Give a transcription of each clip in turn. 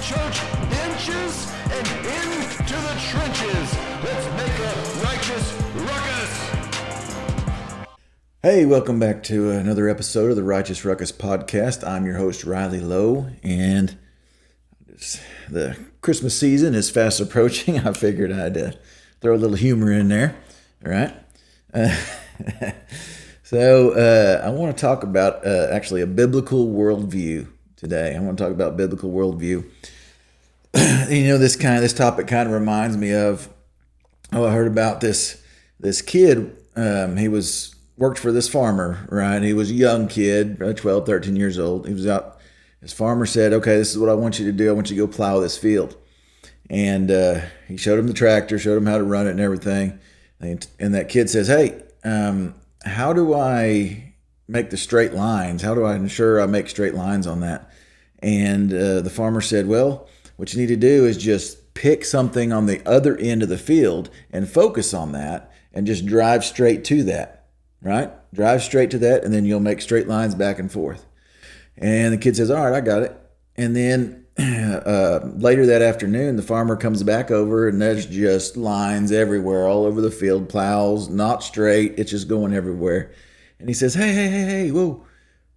church benches and into the trenches. Let's make a righteous ruckus. Hey, welcome back to another episode of the Righteous Ruckus podcast. I'm your host, Riley Lowe, and the Christmas season is fast approaching. I figured I'd throw a little humor in there, all right? So I want to talk about actually a biblical worldview today. I want to talk about biblical worldview. This topic kind of reminds me of, I heard about this kid. He worked for this farmer, right? He was a young kid, 12, 13 years old. He was out. His farmer said, okay, this is what I want you to do. I want you to go plow this field. And he showed him the tractor, showed him how to run it and everything. And that kid says, hey, how do I make the straight lines? How do I ensure I make straight lines on that? And the farmer said, well, what you need to do is just pick something on the other end of the field and focus on that and just drive straight to that, right? Drive straight to that, and then you'll make straight lines back and forth. And the kid says, all right, I got it. And then later that afternoon, the farmer comes back over, and there's just lines everywhere, all over the field, plows, not straight. It's just going everywhere. And he says, hey, whoa,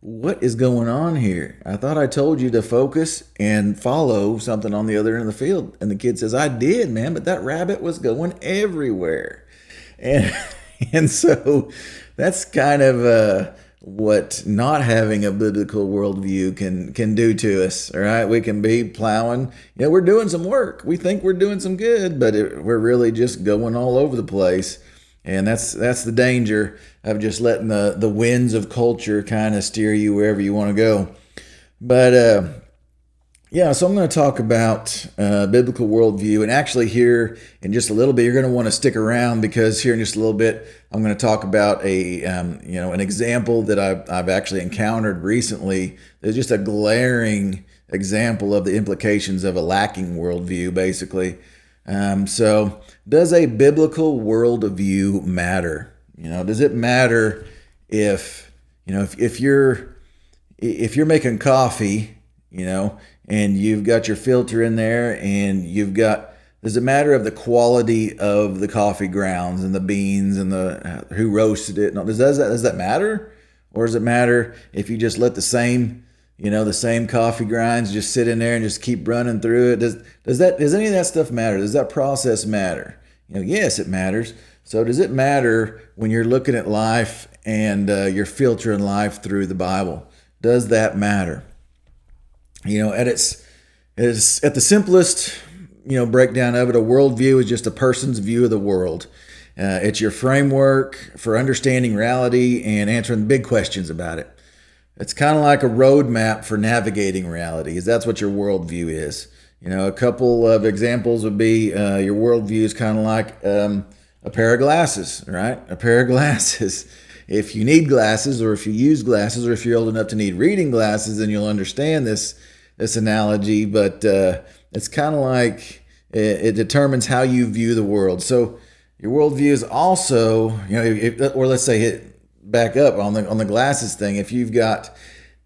what is going on here? I thought I told you to focus and follow something on the other end of the field. And the kid says, I did, man, but that rabbit was going everywhere. And so that's kind of what not having a biblical worldview can do to us. All right, we can be plowing. We're doing some work. We think we're doing some good, but we're really just going all over the place. And that's the danger of just letting the winds of culture kind of steer you wherever you want to go. But so I'm going to talk about biblical worldview, and actually here in just a little bit, you're going to want to stick around, because here in just a little bit, I'm going to talk about an example that I've actually encountered recently. There's just a glaring example of the implications of a lacking worldview, basically. So does a biblical worldview matter? Does it matter if you're making coffee, and you've got your filter in there, and does it matter of the quality of the coffee grounds and the beans and who roasted it? No, does that matter? Or does it matter if you just let the same coffee grinds just sit in there and just keep running through it? Does any of that stuff matter? Does that process matter? Yes, it matters. So does it matter when you're looking at life and you're filtering life through the Bible? Does that matter? At the simplest, breakdown of it, a worldview is just a person's view of the world. It's your framework for understanding reality and answering big questions about it. It's kind of like a roadmap for navigating reality, that's what your worldview is. A couple of examples would be your worldview is kind of like a pair of glasses, right? A pair of glasses. If you need glasses, or if you use glasses, or if you're old enough to need reading glasses, then you'll understand this analogy. But it's kind of like it determines how you view the world. So your worldview is also, or let's say back up on the glasses thing. If you've got,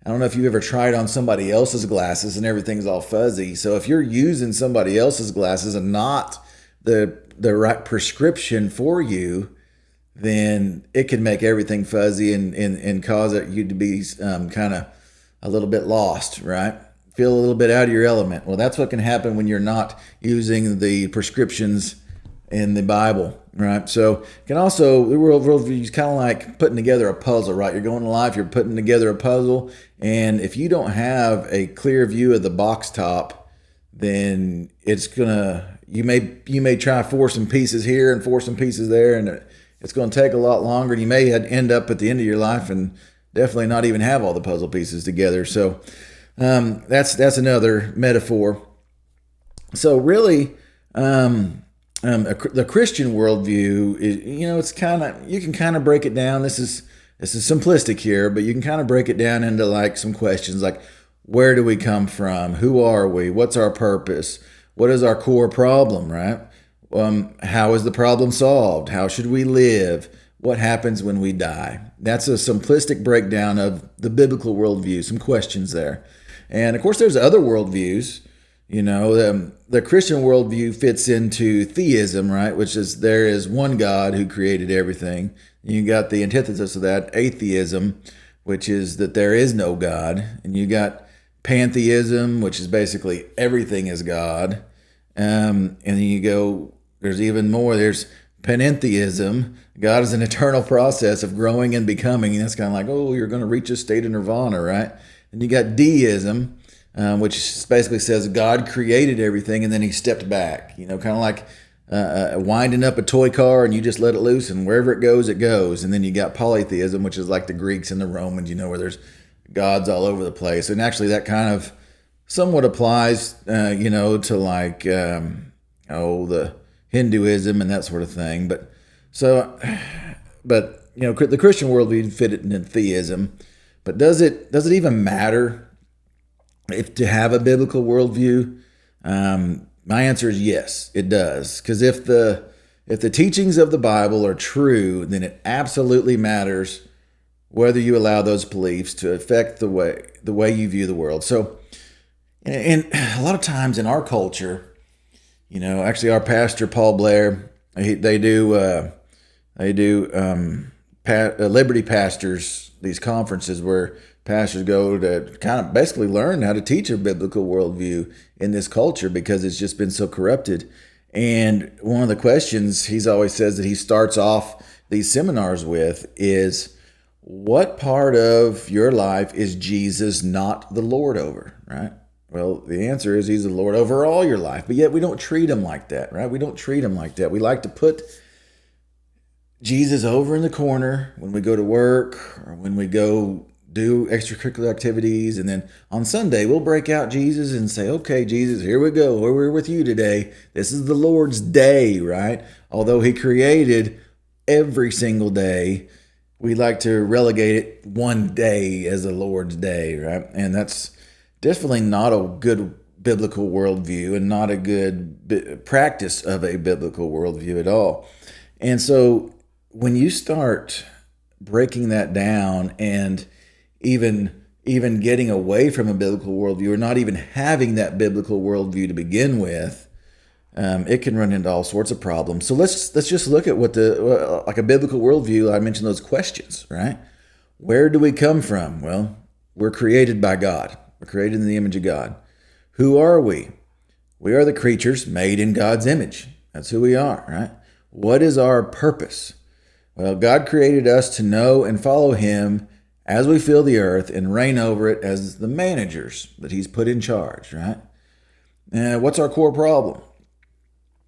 I don't know if you've ever tried on somebody else's glasses and everything's all fuzzy. So if you're using somebody else's glasses and not the right prescription for you, then it can make everything fuzzy and cause you to be kind of a little bit lost, right? Feel a little bit out of your element. Well, that's what can happen when you're not using the prescriptions in the Bible, right? So the worldview is kind of like putting together a puzzle, right? You're going to life, you're putting together a puzzle, and if you don't have a clear view of the box top, then you may try to force some pieces here and force some pieces there, and it's going to take a lot longer. And you may end up at the end of your life and definitely not even have all the puzzle pieces together. So that's another metaphor. So really, the Christian worldview is, you can kind of break it down. This is simplistic here, but you can kind of break it down into like some questions like, where do we come from? Who are we? What's our purpose? What is our core problem, right? How is the problem solved? How should we live? What happens when we die? That's a simplistic breakdown of the biblical worldview, some questions there. And of course, there's other worldviews. The Christian worldview fits into theism, right? Which is there is one God who created everything. You got the antithesis of that, atheism, which is that there is no God. And you got pantheism, which is basically everything is God. And then you go, there's even more. There's panentheism. God is an eternal process of growing and becoming. And that's kind of like, oh, you're going to reach a state of nirvana, right? And you got deism, which basically says God created everything and then he stepped back. Kind of like winding up a toy car and you just let it loose and wherever it goes, it goes. And then you got polytheism, which is like the Greeks and the Romans, where there's gods all over the place. And actually that kind of somewhat applies, to like, the Hinduism and that sort of thing. But the Christian worldview fit it in theism. But does it even matter if to have a biblical worldview? My answer is yes, it does. Because if the teachings of the Bible are true, then it absolutely matters whether you allow those beliefs to affect the way you view the world. So, and a lot of times in our culture, actually our pastor Paul Blair, they do Liberty Pastors, these conferences where pastors go to kind of basically learn how to teach a biblical worldview in this culture because it's just been so corrupted. And one of the questions he's always says that he starts off these seminars with is, what part of your life is Jesus not the Lord over, right? Well, the answer is he's the Lord over all your life, but yet we don't treat him like that, right? We don't treat him like that. We like to put Jesus over in the corner when we go to work or when we go do extracurricular activities. And then on Sunday, we'll break out Jesus and say, okay, Jesus, here we go. We're with you today. This is the Lord's day, right? Although he created every single day, we like to relegate it one day as the Lord's day, right? And that's definitely not a good biblical worldview and not a good practice of a biblical worldview at all. And so when you start breaking that down and even getting away from a biblical worldview or not even having that biblical worldview to begin with, it can run into all sorts of problems. So let's just look at what like a biblical worldview. I mentioned those questions, right? Where do we come from? Well, we're created by God. We're created in the image of God. Who are we? We are the creatures made in God's image. That's who we are, right? What is our purpose? Well, God created us to know and follow him as we fill the earth and reign over it as the managers that he's put in charge, right? And what's our core problem?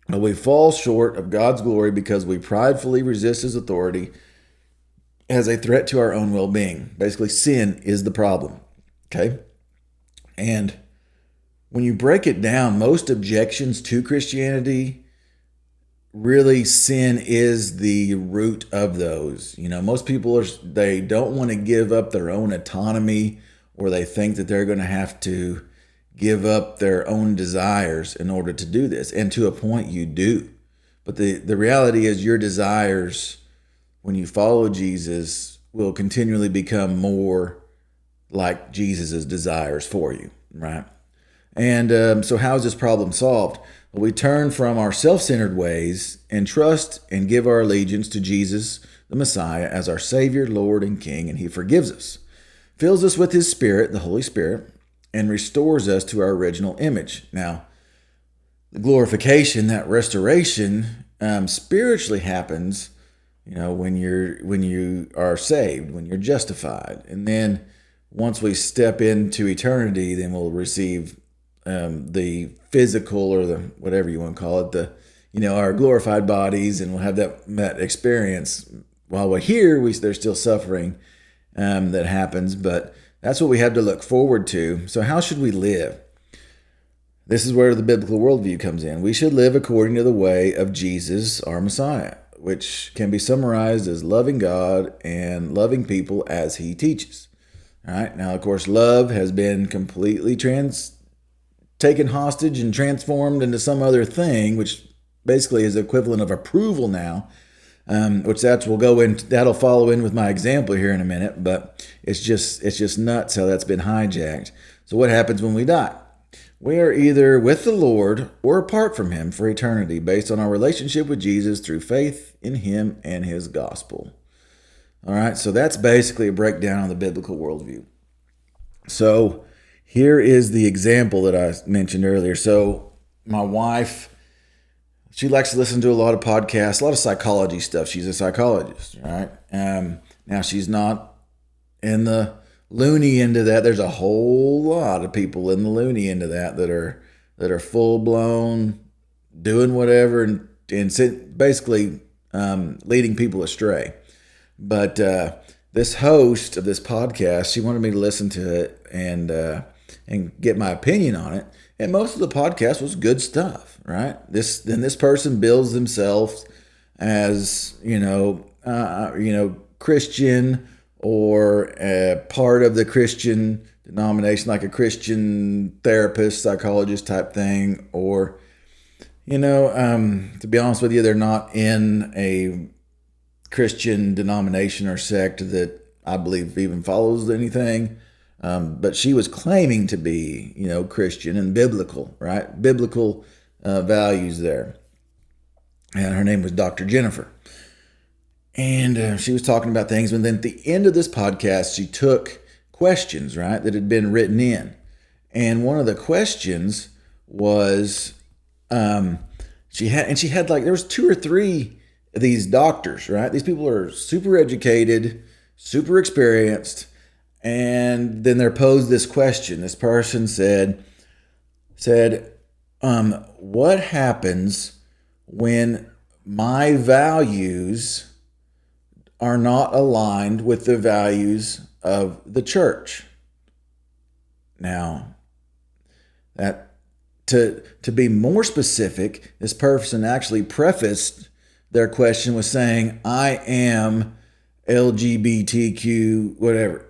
Well, we fall short of God's glory because we pridefully resist his authority as a threat to our own well-being. Basically, sin is the problem, okay? And when you break it down, most objections to Christianity, really sin is the root of those. Most people they don't want to give up their own autonomy, or they think that they're going to have to give up their own desires in order to do this. And to a point you do. But the reality is your desires, when you follow Jesus, will continually become more like Jesus's desires for you, right? And so how is this problem solved? Well, we turn from our self-centered ways and trust and give our allegiance to Jesus, the Messiah, as our Savior, Lord, and King, and he forgives us, fills us with his Spirit, the Holy Spirit, and restores us to our original image. Now, the glorification, that restoration, spiritually happens, when you are saved, when you're justified. And then once we step into eternity, then we'll receive the physical, or the whatever you want to call it, our glorified bodies, and we'll have that experience. While we're here, there's still suffering that happens, but that's what we have to look forward to. So how should we live? This is where the biblical worldview comes in. We should live according to the way of Jesus, our Messiah, which can be summarized as loving God and loving people as he teaches. All right. Now, of course, love has been completely taken hostage and transformed into some other thing, which basically is the equivalent of approval now, that'll follow in with my example here in a minute, but it's just nuts how that's been hijacked. So what happens when we die? We are either with the Lord or apart from him for eternity based on our relationship with Jesus through faith in him and his gospel. All right, so that's basically a breakdown of the biblical worldview. So here is the example that I mentioned earlier. So my wife, she likes to listen to a lot of podcasts, a lot of psychology stuff. She's a psychologist, right? Now she's not in the loony end of that. There's a whole lot of people in the loony end of that are full blown doing whatever and basically leading people astray. But this host of this podcast, she wanted me to listen to it and get my opinion on it. And most of the podcast was good stuff, right? This person bills themselves as Christian or a part of the Christian denomination, like a Christian therapist, psychologist type thing, or to be honest with you, they're not in a Christian denomination or sect that I believe even follows anything. But she was claiming to be, Christian and biblical, right? Biblical values there. And her name was Dr. Jennifer. And she was talking about things. And then at the end of this podcast, she took questions, right, that had been written in. And one of the questions was, she had like, there was 2 or 3 of these doctors, right? These people are super educated, super experienced. And then they're posed this question. This person said, what happens when my values are not aligned with the values of the church? Now, that to be more specific, this person actually prefaced their question with saying, I am LGBTQ, whatever.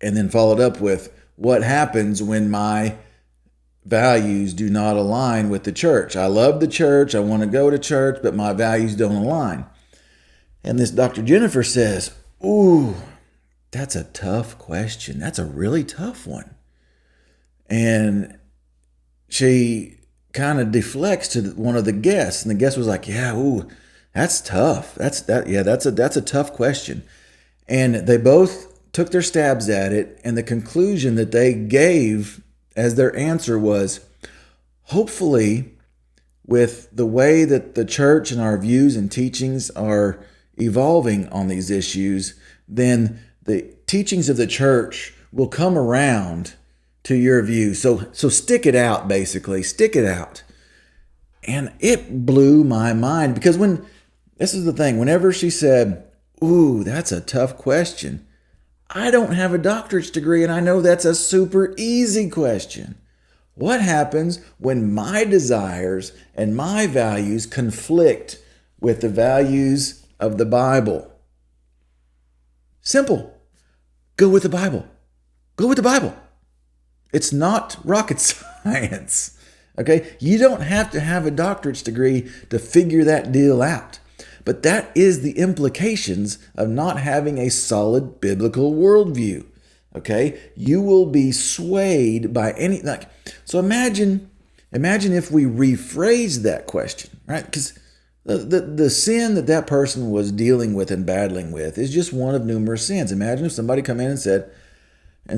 And then followed up with, what happens when my values do not align with the church? I love the church. I want to go to church, but my values don't align. And this Dr. Jennifer says, ooh, that's a tough question. That's a really tough one. And she kind of deflects to one of the guests. And the guest was like, yeah, ooh, that's tough. That's a tough question. And they both took their stabs at it, and the conclusion that they gave as their answer was, hopefully, with the way that the church and our views and teachings are evolving on these issues, then the teachings of the church will come around to your view. So stick it out, basically. Stick it out. And it blew my mind, because this is the thing, whenever she said, ooh, that's a tough question, I don't have a doctorate's degree, and I know that's a super easy question. What happens when my desires and my values conflict with the values of the Bible? Simple. Go with the Bible. Go with the Bible. It's not rocket science. Okay? You don't have to have a doctorate's degree to figure that deal out. But that is the implications of not having a solid biblical worldview. Okay? You will be swayed by so imagine if we rephrase that question, right? Because the sin that person was dealing with and battling with is just one of numerous sins. Imagine if somebody come in and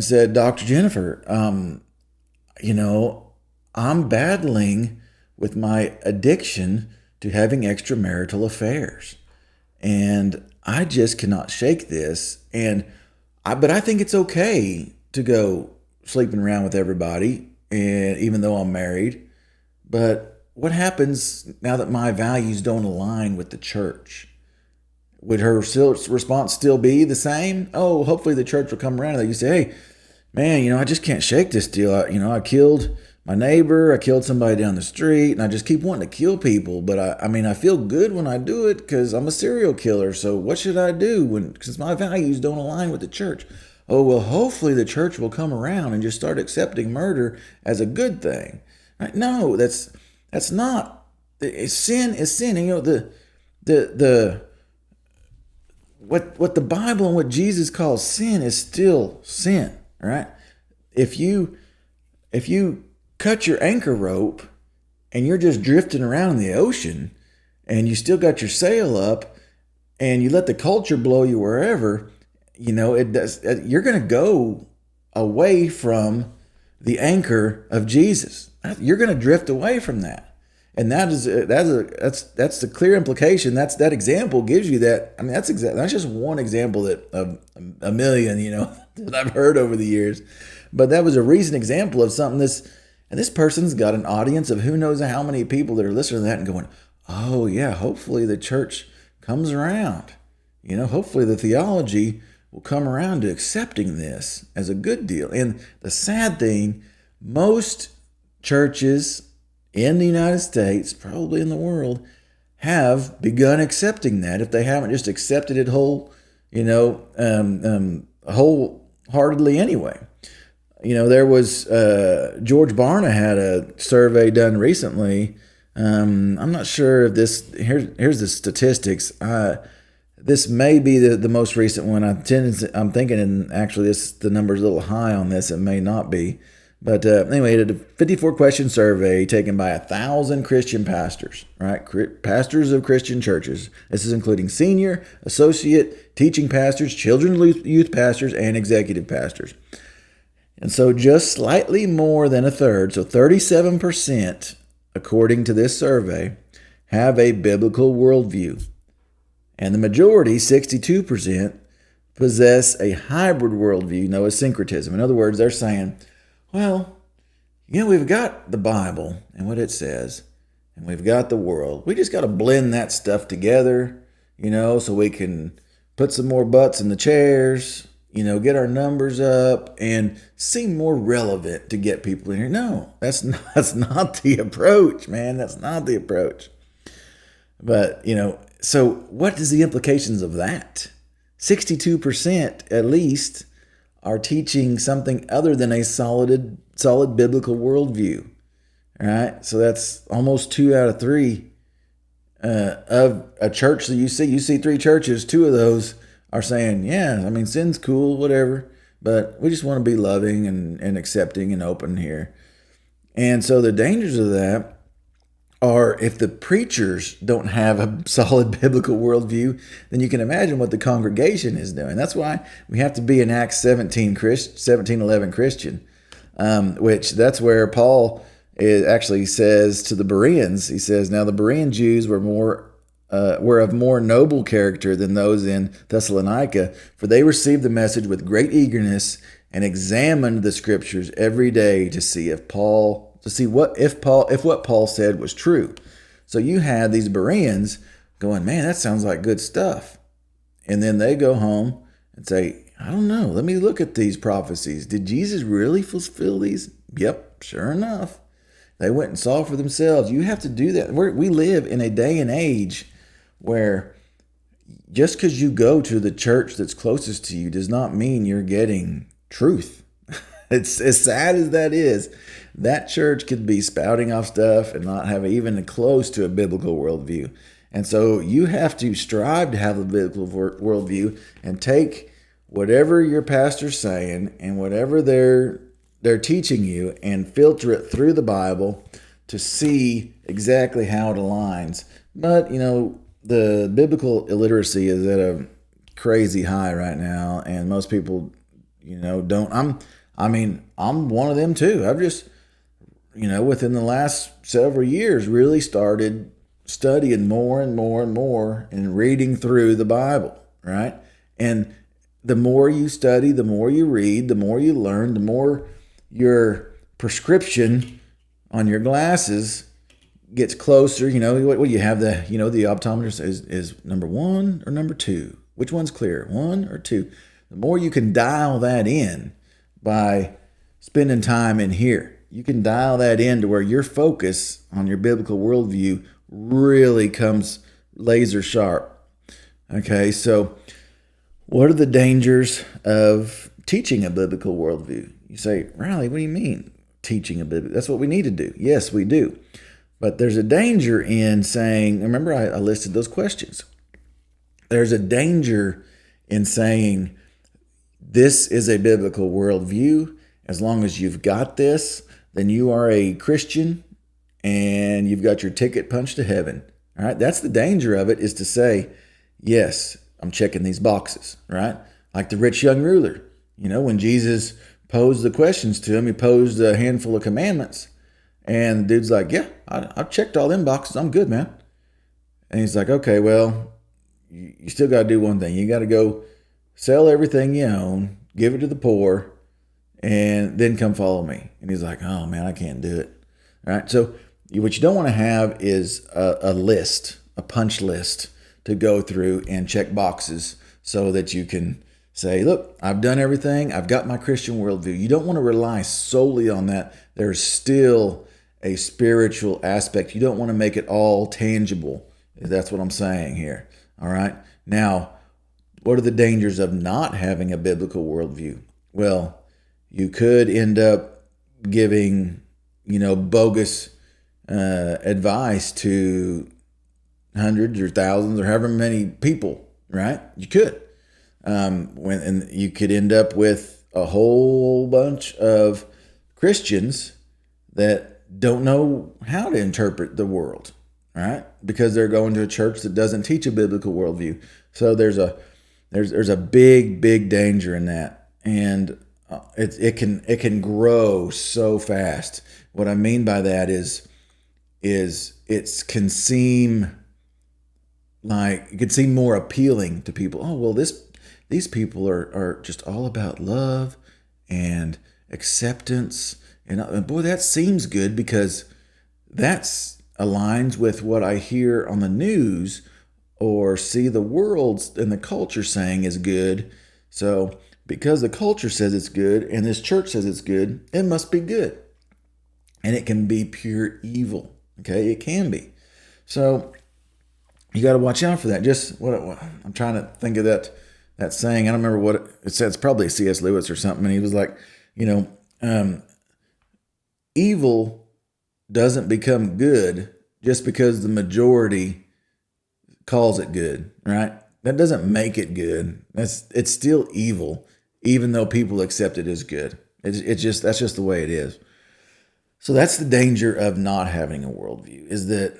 said, Dr. Jennifer, I'm battling with my addiction to having extramarital affairs, and I just cannot shake this. But I think it's okay to go sleeping around with everybody, and even though I'm married. But what happens now that my values don't align with the church? Would her response still be the same? Oh, hopefully the church will come around and you say, hey, man, I just can't shake this deal. I killed my neighbor, I killed somebody down the street, and I just keep wanting to kill people. But I feel good when I do it because I'm a serial killer. So what should I do since my values don't align with the church? Oh, well, hopefully the church will come around and just start accepting murder as a good thing. Right? No, that's not. Sin is sin. And, what the Bible and what Jesus calls sin is still sin, right? If you cut your anchor rope and you're just drifting around in the ocean and you still got your sail up and you let the culture blow you wherever, it does. You're going to go away from the anchor of Jesus. You're going to drift away from that. And that's the clear implication. That example gives you that. I mean, that's just one example of a million, that I've heard over the years. But that was a recent example of something this person's got an audience of who knows how many people that are listening to that and going, oh yeah, hopefully the church comes around. Hopefully the theology will come around to accepting this as a good deal. And the sad thing, most churches in the United States, probably in the world, have begun accepting that. If they haven't just accepted it wholeheartedly anyway. There was George Barna had a survey done recently. I'm not sure if here's the statistics. This may be the most recent one. I'm thinking, and actually the number's a little high on this. It may not be. But anyway, he did a 54-question survey taken by 1,000 Christian pastors, right? Pastors of Christian churches. This is including senior, associate, teaching pastors, children's youth pastors, and executive pastors. And so just slightly more than a third, so 37%, according to this survey, have a biblical worldview. And the majority, 62%, possess a hybrid worldview, a syncretism. In other words, they're saying, well, we've got the Bible and what it says, and we've got the world. We just got to blend that stuff together, so we can put some more butts in the chairs, get our numbers up and seem more relevant to get people in here. No, that's not the approach, man. That's not the approach. But, so what is the implications of that? 62% at least are teaching something other than a solid biblical worldview. All right, so that's almost 2 out of 3 of a church that you see 3 churches. 2 of those are saying, yeah, sin's cool, whatever, but we just want to be loving and accepting and open here. And so the dangers of that are, if the preachers don't have a solid biblical worldview, then you can imagine what the congregation is doing. That's why we have to be an Acts 17:11 Christian, which that's where Paul actually says to the Bereans, he says, now the Berean Jews were of more noble character than those in Thessalonica, for they received the message with great eagerness and examined the scriptures every day to see if what Paul said was true. So you had these Bereans going, man, that sounds like good stuff. And then they go home and say, I don't know, let me look at these prophecies. Did Jesus really fulfill these? Yep, sure enough. They went and saw for themselves. You have to do that. We live in a day and age where just because you go to the church that's closest to you does not mean you're getting truth. It's as sad as that is. That church could be spouting off stuff and not have even close to a biblical worldview. And so you have to strive to have a biblical worldview and take whatever your pastor's saying and whatever they're teaching you and filter it through the Bible to see exactly how it aligns. But, the biblical illiteracy is at a crazy high right now, and most people, don't. I'm one of them too. I've just, within the last several years, really started studying more and more and more and reading through the Bible, right? And the more you study, the more you read, the more you learn, the more your prescription on your glasses gets closer. What you have the optometrist is number 1 or number 2. Which one's clear, 1 or 2? The more you can dial that in by spending time in here, you can dial that in to where your focus on your biblical worldview really comes laser sharp. Okay, so what are the dangers of teaching a biblical worldview? You say, Riley, what do you mean teaching a biblical? That's what we need to do. Yes, we do. But there's a danger in saying, remember I listed those questions. There's a danger in saying this is a biblical worldview as long as you've got this, then you are a Christian and you've got your ticket punched to heaven. All right. That's the danger of it, is to say, yes, I'm checking these boxes, right? Like the rich young ruler. When Jesus posed the questions to him, he posed a handful of commandments. And the dude's like, yeah, I've checked all them boxes. I'm good, man. And he's like, okay, well, you still got to do one thing. You got to go sell everything you own, give it to the poor, and then come follow me. And he's like, oh, man, I can't do it. All right. So what you don't want to have is a list, a punch list to go through and check boxes so that you can say, look, I've done everything. I've got my Christian worldview. You don't want to rely solely on that. There's still a spiritual aspect. You don't want to make it all tangible. That's what I'm saying here. All right. Now, what are the dangers of not having a biblical worldview? Well, you could end up giving, bogus advice to hundreds or thousands or however many people, right? You could. And you could end up with a whole bunch of Christians that don't know how to interpret the world, right? Because they're going to a church that doesn't teach a biblical worldview. So there's a big danger in that, and it can grow so fast. What I mean by that is it can seem more appealing to people. Oh, well, these people are just all about love and acceptance. And boy, that seems good, because that's aligns with what I hear on the news or see the world and the culture saying is good. So because the culture says it's good and this church says it's good, it must be good. And it can be pure evil. Okay, it can be. So you got to watch out for that. Just what I'm trying to think of that saying. I don't remember what it said. It's probably C.S. Lewis or something. And he was like, evil doesn't become good just because the majority calls it good, right? That doesn't make it good. It's still evil, even though people accept it as good. That's just the way it is. So that's the danger of not having a worldview, is that,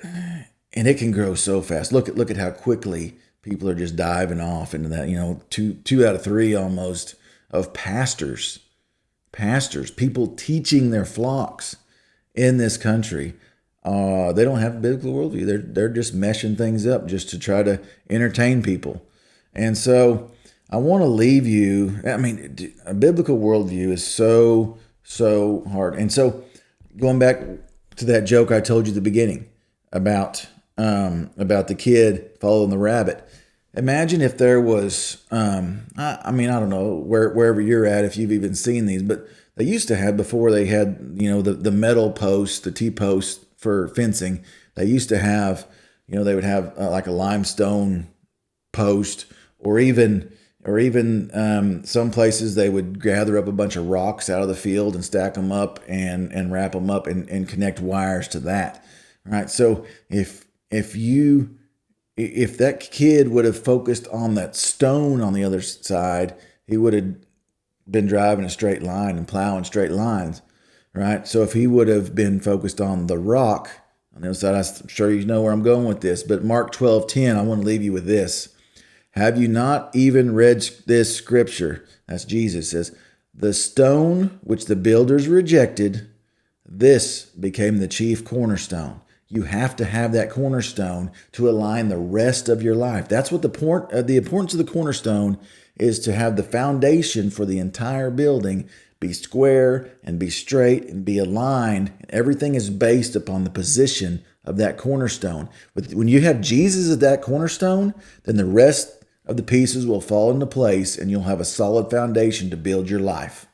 and it can grow so fast. Look at how quickly people are just diving off into that. Two out of three almost of pastors, people teaching their flocks in this country, they don't have a biblical worldview. They're just meshing things up just to try to entertain people. And so I want to leave you. I mean, a biblical worldview is so hard. And so going back to that joke I told you at the beginning about the kid following the rabbit. Imagine if there was, I don't know wherever you're at, if you've even seen these, but they used to have, before they had, the metal posts, the T-posts for fencing, they used to have, they would have like a limestone post, or even some places they would gather up a bunch of rocks out of the field and stack them up and wrap them up and connect wires to that. Right. So if that kid would have focused on that stone on the other side, he would have been driving a straight line and plowing straight lines, right? So if he would have been focused on the rock on the other side, I'm sure you know where I'm going with this, but Mark 12:10, I want to leave you with this. Have you not even read this scripture? That's Jesus says, the stone which the builders rejected, this became the chief cornerstone. You have to have that cornerstone to align the rest of your life. That's what the importance of the cornerstone is, to have the foundation for the entire building be square and be straight and be aligned. Everything is based upon the position of that cornerstone. When you have Jesus at that cornerstone, then the rest of the pieces will fall into place and you'll have a solid foundation to build your life.